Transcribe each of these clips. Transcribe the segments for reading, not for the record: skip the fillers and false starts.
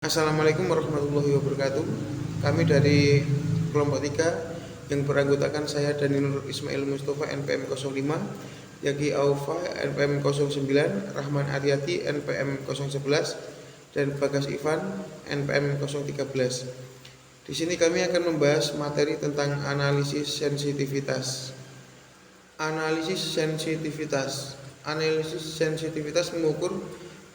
Assalamualaikum warahmatullahi wabarakatuh. Kami dari kelompok 3 yang beranggotakan saya Daniel Ismail Mustafa NPM 05, Yagi Aufa NPM 09, Rahman Aryati NPM 011, dan Bagas Ivan NPM 013. Di sini kami akan membahas materi tentang analisis sensitivitas. Analisis sensitivitas mengukur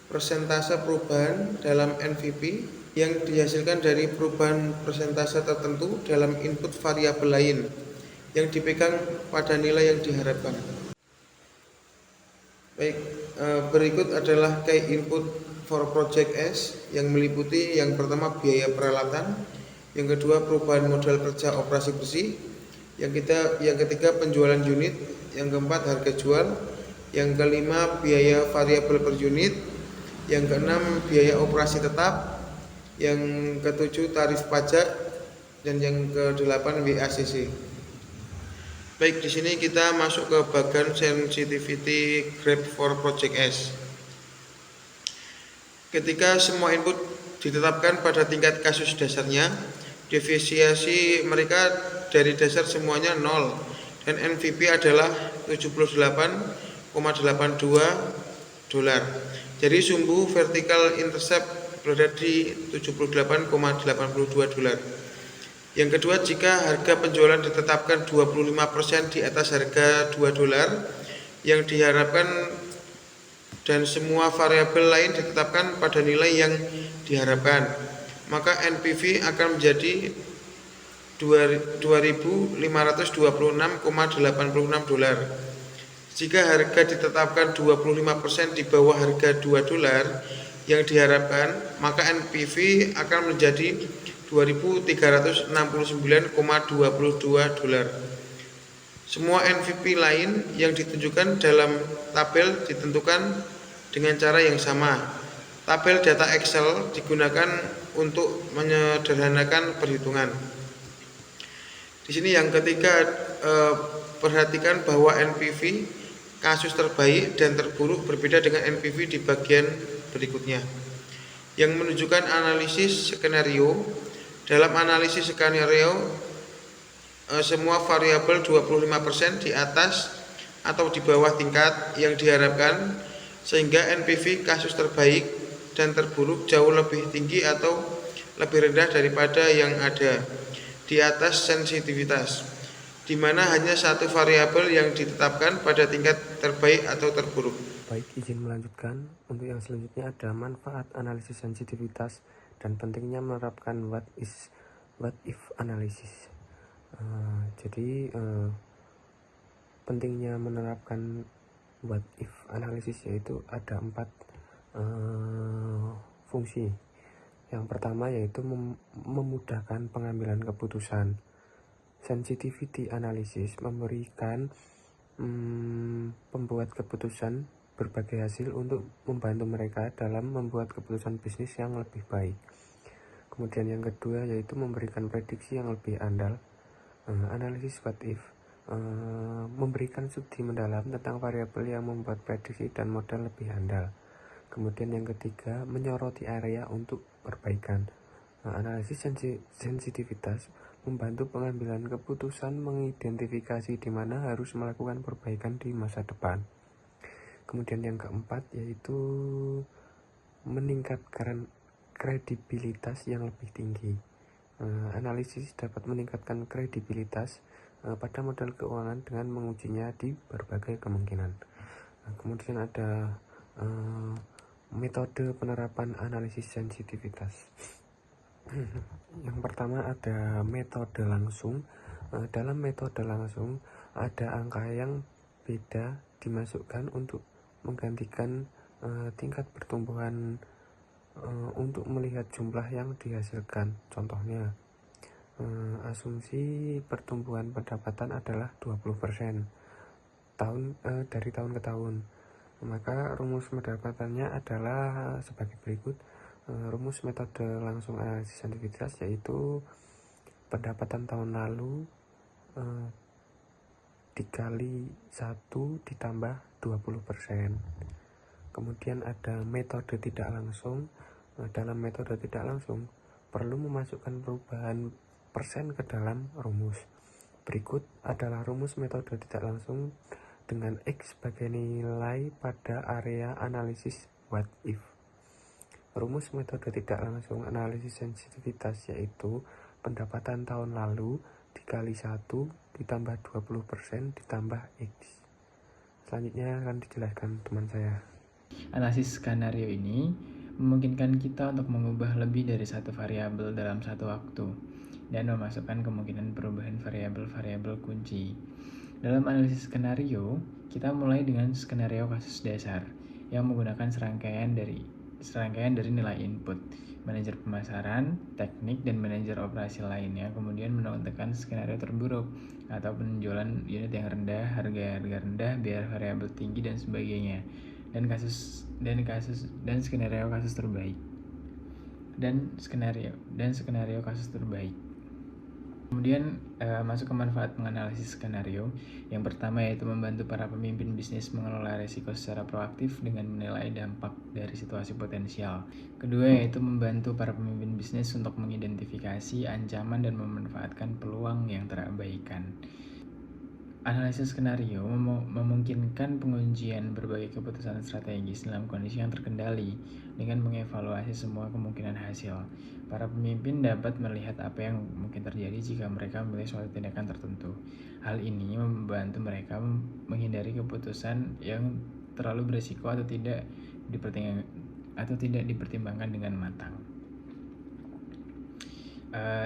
persentase perubahan dalam NVP yang dihasilkan dari perubahan persentase tertentu dalam input variabel lain yang dipegang pada nilai yang diharapkan. Baik, berikut adalah key input for project S yang meliputi yang pertama biaya peralatan, yang kedua perubahan modal kerja operasi bersih, yang ketiga penjualan unit, yang keempat harga jual, yang kelima biaya variabel per unit, yang keenam biaya operasi tetap, yang ketujuh tarif pajak, dan yang kedelapan WACC. Baik, di sini kita masuk ke bagian sensitivity graph for project S. Ketika semua input ditetapkan pada tingkat kasus dasarnya, deviasi mereka dari dasar semuanya 0 dan NVP adalah 78,82 dolar. Jadi sumbu vertical intercept berada di 78,82 dolar. Yang kedua, jika harga penjualan ditetapkan 25% di atas harga 2 dolar yang diharapkan dan semua variabel lain ditetapkan pada nilai yang diharapkan, maka NPV akan menjadi 2.526,86 dolar. Jika harga ditetapkan 25% di bawah harga 2 dolar yang diharapkan, maka NPV akan menjadi 2.369,22 dolar. Semua NVP lain yang ditunjukkan dalam tabel ditentukan dengan cara yang sama. Tabel data Excel digunakan untuk menyederhanakan perhitungan. Di sini yang ketiga, perhatikan bahwa NPV kasus terbaik dan terburuk berbeda dengan NPV di bagian berikutnya, yang menunjukkan analisis skenario. Dalam analisis skenario, semua variabel 25% di atas atau di bawah tingkat yang diharapkan, sehingga NPV kasus terbaik dan terburuk jauh lebih tinggi atau lebih rendah daripada yang ada di atas sensitivitas, di mana hanya satu variabel yang ditetapkan pada tingkat terbaik atau terburuk. Baik, izin melanjutkan. Untuk yang selanjutnya ada manfaat analisis sensitivitas dan pentingnya menerapkan what if analysis. Pentingnya menerapkan what if analysis yaitu ada 4 fungsi. Yang pertama yaitu memudahkan pengambilan keputusan. Sensitivity analysis memberikan pembuat keputusan berbagai hasil untuk membantu mereka dalam membuat keputusan bisnis yang lebih baik. Kemudian yang kedua yaitu memberikan prediksi yang lebih andal. Analisis what if memberikan studi mendalam tentang variabel yang membuat prediksi dan modal lebih andal. Kemudian yang ketiga menyoroti area untuk perbaikan. Analisis sensitivitas membantu pengambilan keputusan mengidentifikasi di mana harus melakukan perbaikan di masa depan. Kemudian yang keempat yaitu meningkatkan kredibilitas yang lebih tinggi. Analisis dapat meningkatkan kredibilitas pada modal keuangan dengan mengujinya di berbagai kemungkinan. Kemudian ada metode penerapan analisis sensitivitas. Yang pertama ada metode langsung. Dalam metode langsung ada angka yang beda dimasukkan untuk menggantikan tingkat pertumbuhan untuk melihat jumlah yang dihasilkan. Contohnya, asumsi pertumbuhan pendapatan adalah 20% dari tahun ke tahun. Maka rumus pendapatannya adalah sebagai berikut. Rumus metode langsung analisis sensitivitas yaitu pendapatan tahun lalu dikali 1 ditambah 20%. Kemudian ada metode tidak langsung. dalam metode tidak langsung perlu memasukkan perubahan persen ke dalam rumus. Berikut adalah rumus metode tidak langsung dengan X sebagai nilai pada area analisis what if. Rumus metode tidak langsung analisis sensitivitas yaitu pendapatan tahun lalu dikali 1 ditambah 20% ditambah X. Selanjutnya akan dijelaskan teman saya. Analisis skenario ini memungkinkan kita untuk mengubah lebih dari satu variabel dalam satu waktu dan memasukkan kemungkinan perubahan variabel-variabel kunci. Dalam analisis skenario, kita mulai dengan skenario kasus dasar yang menggunakan serangkaian dari nilai input, manajer pemasaran, teknik, dan manajer operasi lainnya, kemudian menentukan skenario terburuk atau penjualan unit yang rendah, harga rendah, biaya variabel tinggi, dan sebagainya, dan skenario kasus terbaik. Kemudian masuk ke manfaat menganalisis skenario. Yang pertama yaitu membantu para pemimpin bisnis mengelola risiko secara proaktif dengan menilai dampak dari situasi potensial. Kedua yaitu membantu para pemimpin bisnis untuk mengidentifikasi ancaman dan memanfaatkan peluang yang terabaikan. Analisis skenario memungkinkan pengujian berbagai keputusan strategis dalam kondisi yang terkendali dengan mengevaluasi semua kemungkinan hasil. Para pemimpin dapat melihat apa yang mungkin terjadi jika mereka memilih suatu tindakan tertentu. Hal ini membantu mereka menghindari keputusan yang terlalu berisiko atau tidak dipertimbangkan dengan matang.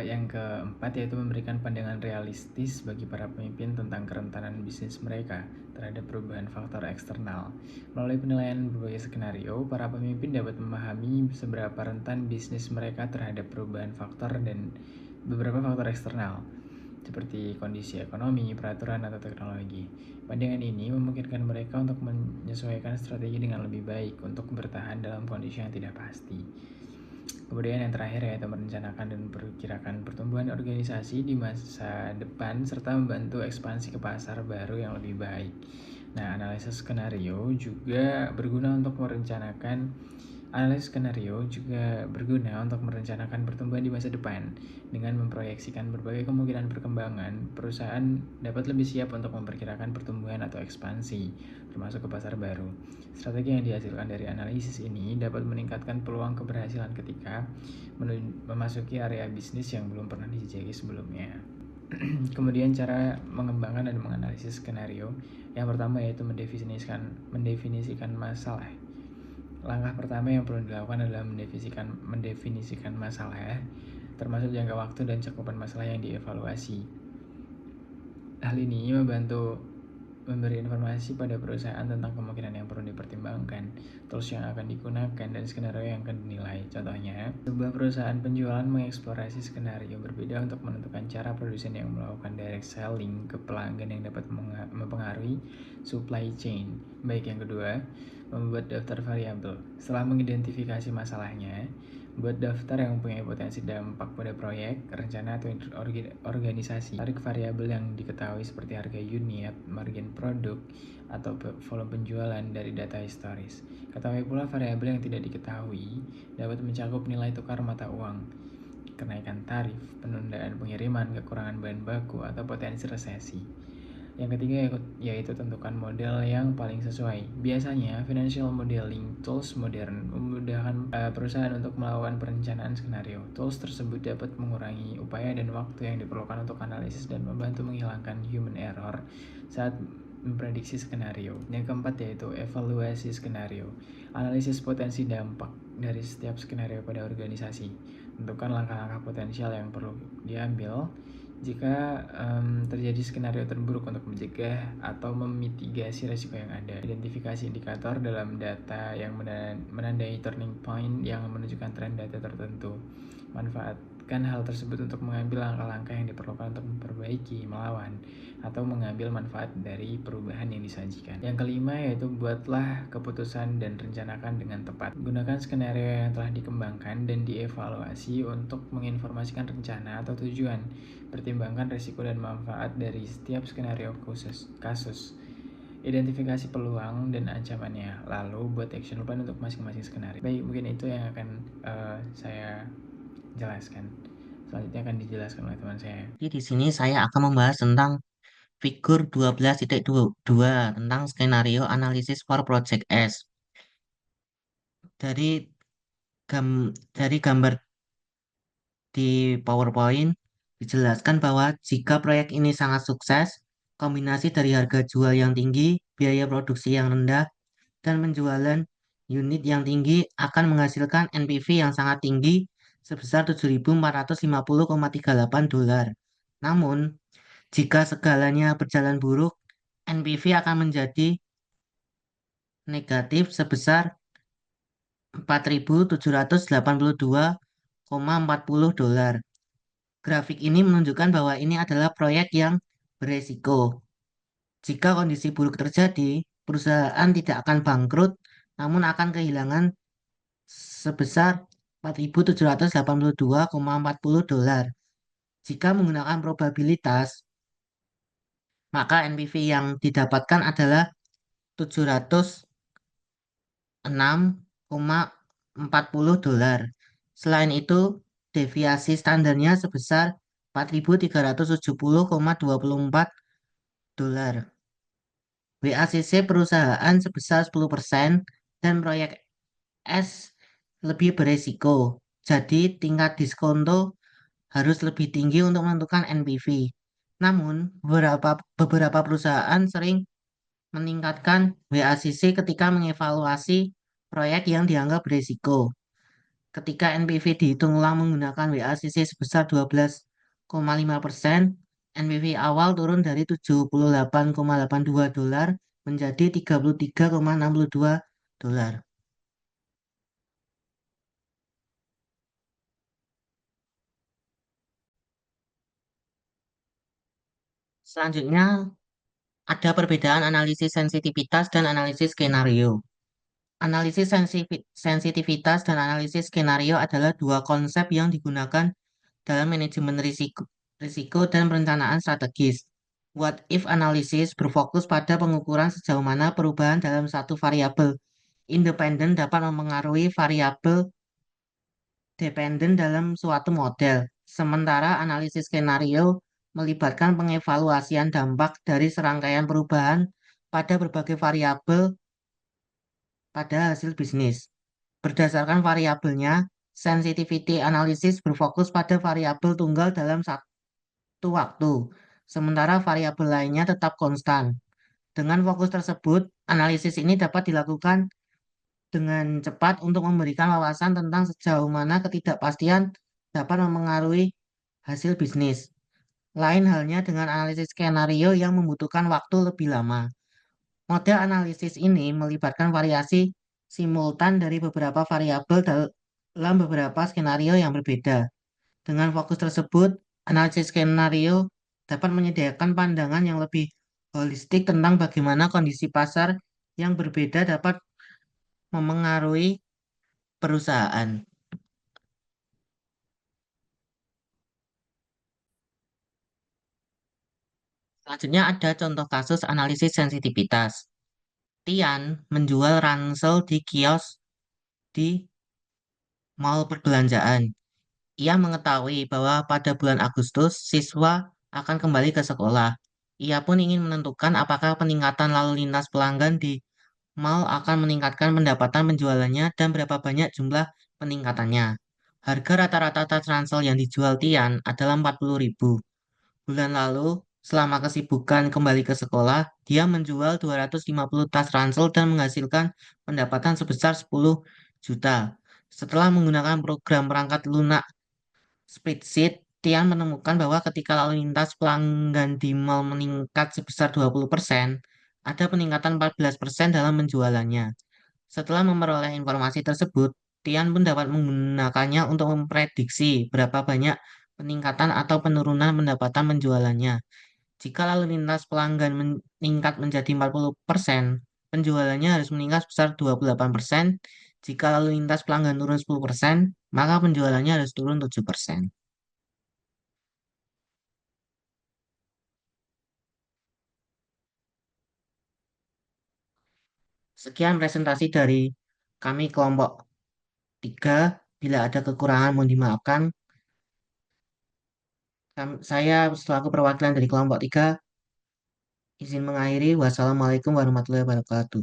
Yang keempat yaitu memberikan pandangan realistis bagi para pemimpin tentang kerentanan bisnis mereka terhadap perubahan faktor eksternal. Melalui penilaian berbagai skenario, para pemimpin dapat memahami seberapa rentan bisnis mereka terhadap perubahan faktor dan beberapa faktor eksternal seperti kondisi ekonomi, peraturan, atau teknologi. Pandangan ini memungkinkan mereka untuk menyesuaikan strategi dengan lebih baik untuk bertahan dalam kondisi yang tidak pasti. Kemudian yang terakhir yaitu merencanakan dan memperkirakan pertumbuhan organisasi di masa depan serta membantu ekspansi ke pasar baru yang lebih baik. Nah, analisis skenario juga berguna untuk merencanakan pertumbuhan di masa depan. Dengan memproyeksikan berbagai kemungkinan perkembangan, perusahaan dapat lebih siap untuk memperkirakan pertumbuhan atau ekspansi, termasuk ke pasar baru. Strategi yang dihasilkan dari analisis ini dapat meningkatkan peluang keberhasilan ketika memasuki area bisnis yang belum pernah dijajaki sebelumnya. Kemudian cara mengembangkan dan menganalisis skenario. Yang pertama yaitu mendefinisikan masalah. Langkah pertama yang perlu dilakukan adalah mendefinisikan masalah, termasuk jangka waktu dan cakupan masalah yang dievaluasi. Hal ini membantu memberi informasi pada perusahaan tentang kemungkinan yang perlu dipertimbangkan, tools yang akan digunakan, dan skenario yang akan dinilai. Contohnya, sebuah perusahaan penjualan mengeksplorasi skenario berbeda untuk menentukan cara produsen yang melakukan direct selling ke pelanggan yang dapat mempengaruhi supply chain. Baik, yang kedua, membuat daftar variabel. Setelah mengidentifikasi masalahnya, buat daftar yang mempunyai potensi dampak pada proyek, rencana, atau organisasi. Tarik variabel yang diketahui seperti harga unit, margin produk, atau volume penjualan dari data historis. Ketahui pula variabel yang tidak diketahui dapat mencakup nilai tukar mata uang, kenaikan tarif, penundaan pengiriman, kekurangan bahan baku, atau potensi resesi. Yang ketiga yaitu tentukan model yang paling sesuai. Biasanya, financial modeling tools modern memudahkan perusahaan untuk melakukan perencanaan skenario. Tools tersebut dapat mengurangi upaya dan waktu yang diperlukan untuk analisis dan membantu menghilangkan human error saat memprediksi skenario. Yang keempat yaitu evaluasi skenario. Analisis potensi dampak dari setiap skenario pada organisasi. Tentukan langkah-langkah potensial yang perlu diambil jika terjadi skenario terburuk untuk mencegah atau memitigasi risiko yang ada. Identifikasi indikator dalam data yang menandai turning point yang menunjukkan tren data tertentu. Manfaatkan hal tersebut untuk mengambil langkah-langkah yang diperlukan untuk memperbaiki, melawan, atau mengambil manfaat dari perubahan yang disajikan. Yang kelima yaitu buatlah keputusan dan rencanakan dengan tepat. Gunakan skenario yang telah dikembangkan dan dievaluasi untuk menginformasikan rencana atau tujuan. Pertimbangkan risiko dan manfaat dari setiap skenario kasus. Identifikasi peluang dan ancamannya, lalu buat action plan untuk masing-masing skenario. Baik, mungkin itu yang akan saya jelaskan. Selanjutnya akan dijelaskan oleh teman saya. Jadi di sini saya akan membahas tentang figur 12.2 tentang skenario analisis for Project S. Dari dari gambar di PowerPoint dijelaskan bahwa jika proyek ini sangat sukses, kombinasi dari harga jual yang tinggi, biaya produksi yang rendah, dan penjualan unit yang tinggi akan menghasilkan NPV yang sangat tinggi sebesar 7.450,38 dolar. Namun, jika segalanya berjalan buruk, NPV akan menjadi negatif sebesar 4.782,40 dolar. Grafik ini menunjukkan bahwa ini adalah proyek yang beresiko. Jika kondisi buruk terjadi, perusahaan tidak akan bangkrut, namun akan kehilangan sebesar 4.782,40 dolar. Jika menggunakan probabilitas, maka NPV yang didapatkan adalah 706,40 dolar. Selain itu, deviasi standarnya sebesar 4.370,24 dolar. WACC perusahaan sebesar 10% dan proyek S lebih beresiko. Jadi tingkat diskonto harus lebih tinggi untuk menentukan NPV. Namun, beberapa perusahaan sering meningkatkan WACC ketika mengevaluasi proyek yang dianggap beresiko. Ketika NPV dihitung ulang menggunakan WACC sebesar 12,5%, NPV awal turun dari 78,82 dolar menjadi 33,62 dolar. Selanjutnya, ada perbedaan analisis sensitivitas dan analisis skenario. Analisis sensitivitas dan analisis skenario adalah dua konsep yang digunakan dalam manajemen risiko dan perencanaan strategis. What if analysis berfokus pada pengukuran sejauh mana perubahan dalam satu variabel independen dapat mempengaruhi variabel dependen dalam suatu model. Sementara analisis skenario melibatkan pengevaluasian dampak dari serangkaian perubahan pada berbagai variabel pada hasil bisnis. Berdasarkan variabelnya, sensitivity analysis berfokus pada variabel tunggal dalam satu waktu, sementara variabel lainnya tetap konstan. Dengan fokus tersebut, analisis ini dapat dilakukan dengan cepat untuk memberikan wawasan tentang sejauh mana ketidakpastian dapat mempengaruhi hasil bisnis. Lain halnya dengan analisis skenario yang membutuhkan waktu lebih lama. Model analisis ini melibatkan variasi simultan dari beberapa variabel dalam beberapa skenario yang berbeda. Dengan fokus tersebut, analisis skenario dapat menyediakan pandangan yang lebih holistik tentang bagaimana kondisi pasar yang berbeda dapat memengaruhi perusahaan. Selanjutnya ada contoh kasus analisis sensitivitas. Tian menjual ransel di kios di mall perbelanjaan. Ia mengetahui bahwa pada bulan Agustus siswa akan kembali ke sekolah. Ia pun ingin menentukan apakah peningkatan lalu lintas pelanggan di mall akan meningkatkan pendapatan penjualannya dan berapa banyak jumlah peningkatannya. Harga rata-rata tas ransel yang dijual Tian adalah 40.000. Bulan lalu, selama kesibukan kembali ke sekolah, dia menjual 250 tas ransel dan menghasilkan pendapatan sebesar 10 juta. Setelah menggunakan program perangkat lunak spreadsheet, Tian menemukan bahwa ketika lalu lintas pelanggan di mall meningkat sebesar 20%, ada peningkatan 14% dalam penjualannya. Setelah memperoleh informasi tersebut, Tian pun dapat menggunakannya untuk memprediksi berapa banyak peningkatan atau penurunan pendapatan penjualannya. Jika lalu lintas pelanggan meningkat menjadi 40%, penjualannya harus meningkat sebesar 28%. Jika lalu lintas pelanggan turun 10%, maka penjualannya harus turun 7%. Sekian presentasi dari kami kelompok 3. Bila ada kekurangan mohon dimaafkan. Saya selaku perwakilan dari kelompok 3 izin mengakhiri. Wassalamualaikum warahmatullahi wabarakatuh.